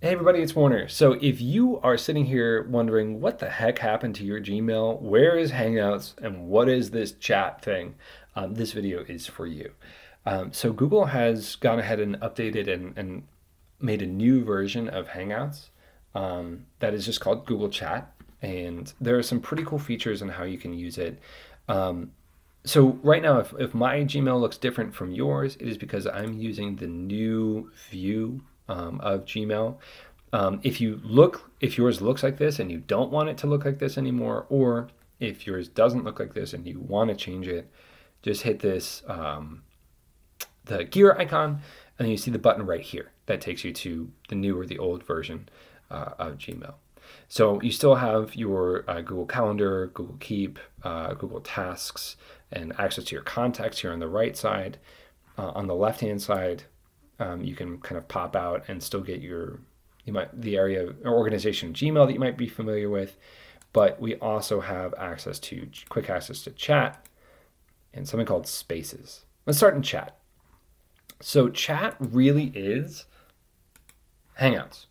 Hey everybody, it's Warner. So if you are sitting here wondering what the heck happened to your Gmail, where is Hangouts, and what is this chat thing, this video is for you. So Google has gone ahead and updated and made a new version of Hangouts that is just called Google Chat, and there are some pretty cool features on how you can use it. So right now, if my Gmail looks different from yours, it is because I'm using the new view of Gmail. If yours looks like this and you don't want it to look like this anymore, or if yours doesn't look like this and you want to change it, just hit this, the gear icon, and you see the button right here that takes you to the new or the old version of Gmail. So you still have your Google Calendar, Google Keep, Google Tasks, and access to your contacts here on the right side. On the left-hand side, you can kind of pop out and still get the area or organization Gmail that you might be familiar with, but we also have quick access to chat and something called Spaces. Let's start in chat. So chat really is Hangouts,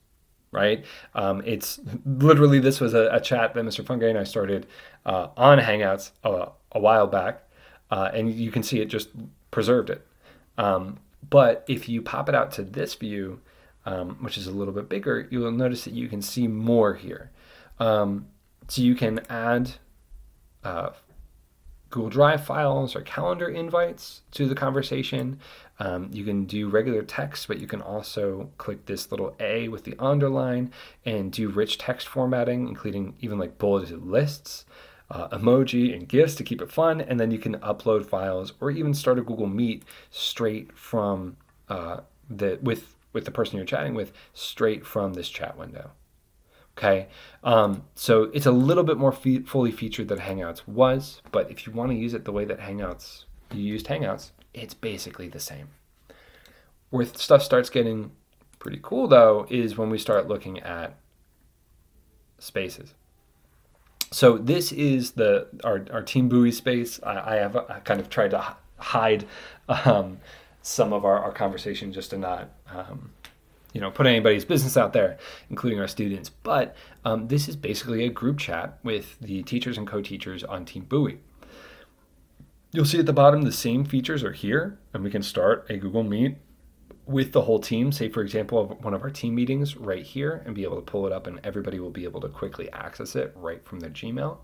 right? It's literally, this was a chat that Mr. Fungi and I started on Hangouts a while back, and you can see it just preserved it. But if you pop it out to this view, which is a little bit bigger, you will notice that you can see more here. So you can add Google Drive files or calendar invites to the conversation. You can do regular text, but you can also click this little A with the underline and do rich text formatting, including even like bulleted lists, emoji and GIFs to keep it fun. And then you can upload files or even start a Google Meet straight from with the person you're chatting with, straight from this chat window. Okay, so it's a little bit more fully featured than Hangouts was, but if you want to use it the way that you used Hangouts, it's basically the same. Where stuff starts getting pretty cool though is when we start looking at Spaces. So this is our Team Buoy space. I kind of tried to hide some of our conversation just to not put anybody's business out there, including our students. But this is basically a group chat with the teachers and co-teachers on Team Buoy. You'll see at the bottom the same features are here, and we can start a Google Meet with the whole team, say for example one of our team meetings right here, and be able to pull it up, and everybody will be able to quickly access it right from their Gmail.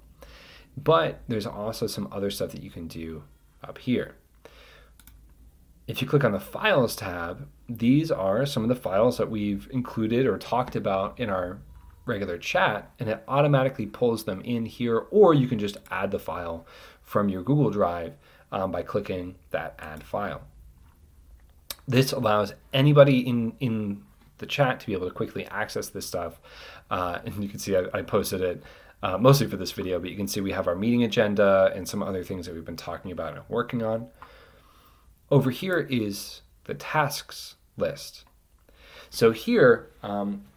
But there's also some other stuff that you can do up here. If you click on the Files tab, these are some of the files that we've included or talked about in our regular chat, and it automatically pulls them in here, or you can just add the file from your Google Drive by clicking that Add File. This allows anybody in the chat to be able to quickly access this stuff, and you can see I posted it mostly for this video, but you can see we have our meeting agenda and some other things that we've been talking about and working on. Over here is the tasks list. So here,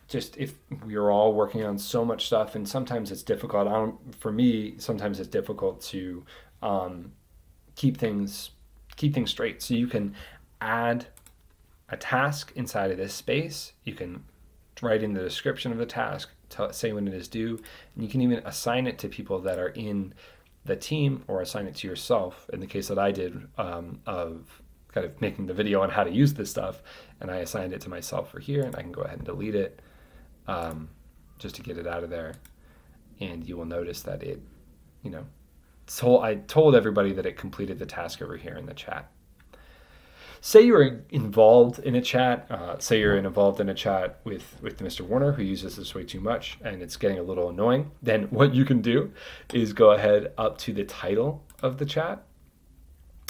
just if we are all working on so much stuff, and sometimes it's difficult, for me, sometimes it's difficult to keep things straight. So you can add a task inside of this space. You can write in the description of the task, say when it is due, and you can even assign it to people that are in the team or assign it to yourself. In the case that I did of kind of making the video on how to use this stuff, and I assigned it to myself for here, and I can go ahead and delete it just to get it out of there. And you will notice that I told everybody that it completed the task over here in the chat. Say you're involved in a chat, with Mr. Warner, who uses this way too much, and it's getting a little annoying. Then what you can do is go ahead up to the title of the chat,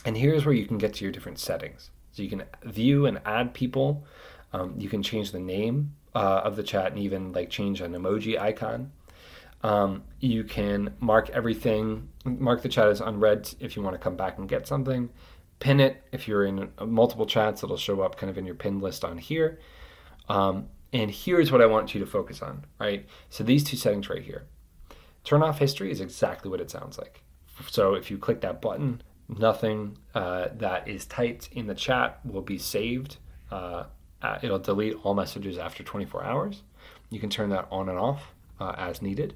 and here's where you can get to your different settings. So you can view and add people. You can change the name of the chat and even change an emoji icon. You can mark the chat as unread if you want to come back and get something. Pin it. If you're in multiple chats, it'll show up kind of in your pinned list on here. And here's what I want you to focus on, right? So these two settings right here. Turn off history is exactly what it sounds like. So if you click that button, nothing that is typed in the chat will be saved it'll delete all messages after 24 hours. You can turn that on and off as needed.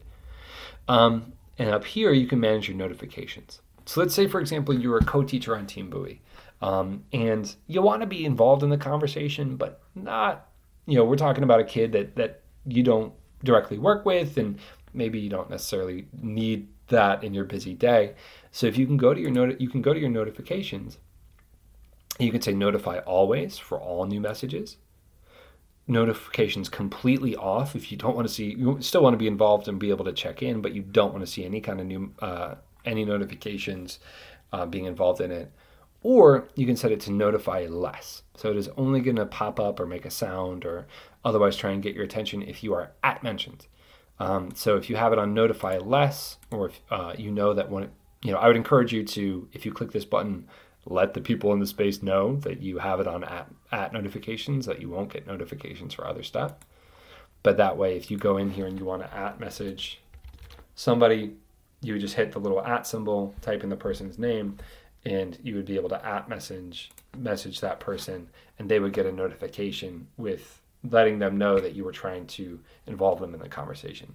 And up here, you can manage your notifications. So let's say, for example, you're a co-teacher on Team Buoy, and you want to be involved in the conversation, but not, we're talking about a kid that you don't directly work with, and maybe you don't necessarily need that in your busy day. So if you can go to your notifications, you can say notify always for all new messages. Notifications completely off if you don't want to see, you still want to be involved and be able to check in, but you don't want to see any kind of new any notifications being involved in it. Or you can set it to notify less, so it is only going to pop up or make a sound or otherwise try and get your attention if you are mentioned. So if you have it on notify less, or if that when I would encourage you to, if you click this button, let the people in the space know that you have it on at notifications, that you won't get notifications for other stuff. But that way, if you go in here and you want to message somebody, you would just hit the little symbol, type in the person's name, and you would be able to message that person, and they would get a notification with letting them know that you were trying to involve them in the conversation.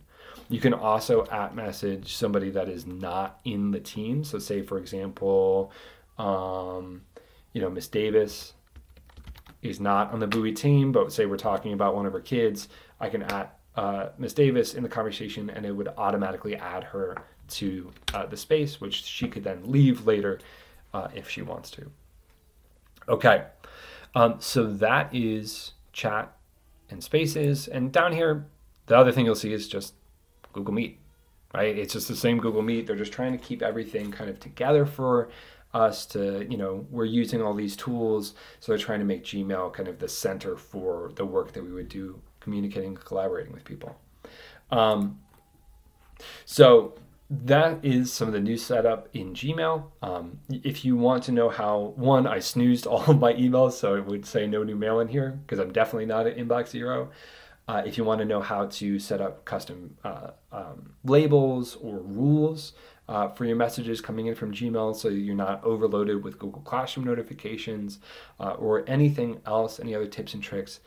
You can also message somebody that is not in the team. So say, for example, Miss Davis is not on the Buoy team, but say we're talking about one of her kids, I can Miss Davis in the conversation, and it would automatically add her to the space, which she could then leave later if she wants to. Okay, so that is chat and spaces. And down here, the other thing you'll see is just Google Meet, right? It's just the same Google Meet. They're just trying to keep everything kind of together for us to, we're using all these tools. So they're trying to make Gmail kind of the center for the work that we would do communicating and collaborating with people. So that is some of the new setup in Gmail. If you want to know how, I snoozed all of my emails, so it would say no new mail in here because I'm definitely not at inbox 0. If you want to know how to set up custom labels or rules for your messages coming in from Gmail so you're not overloaded with Google Classroom notifications or anything else, any other tips and tricks,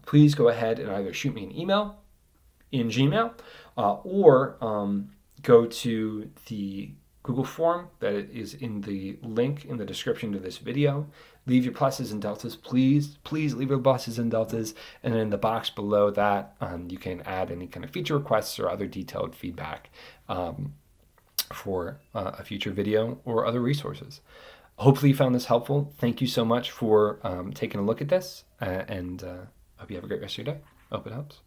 please go ahead and either shoot me an email in Gmail or go to the Google form that is in the link in the description to this video. Leave your pluses and deltas, please leave your pluses and deltas. And then in the box below that, you can add any kind of feature requests or other detailed feedback for a future video or other resources. Hopefully you found this helpful. Thank you so much for taking a look at this, and hope you have a great rest of your day. Hope it helps.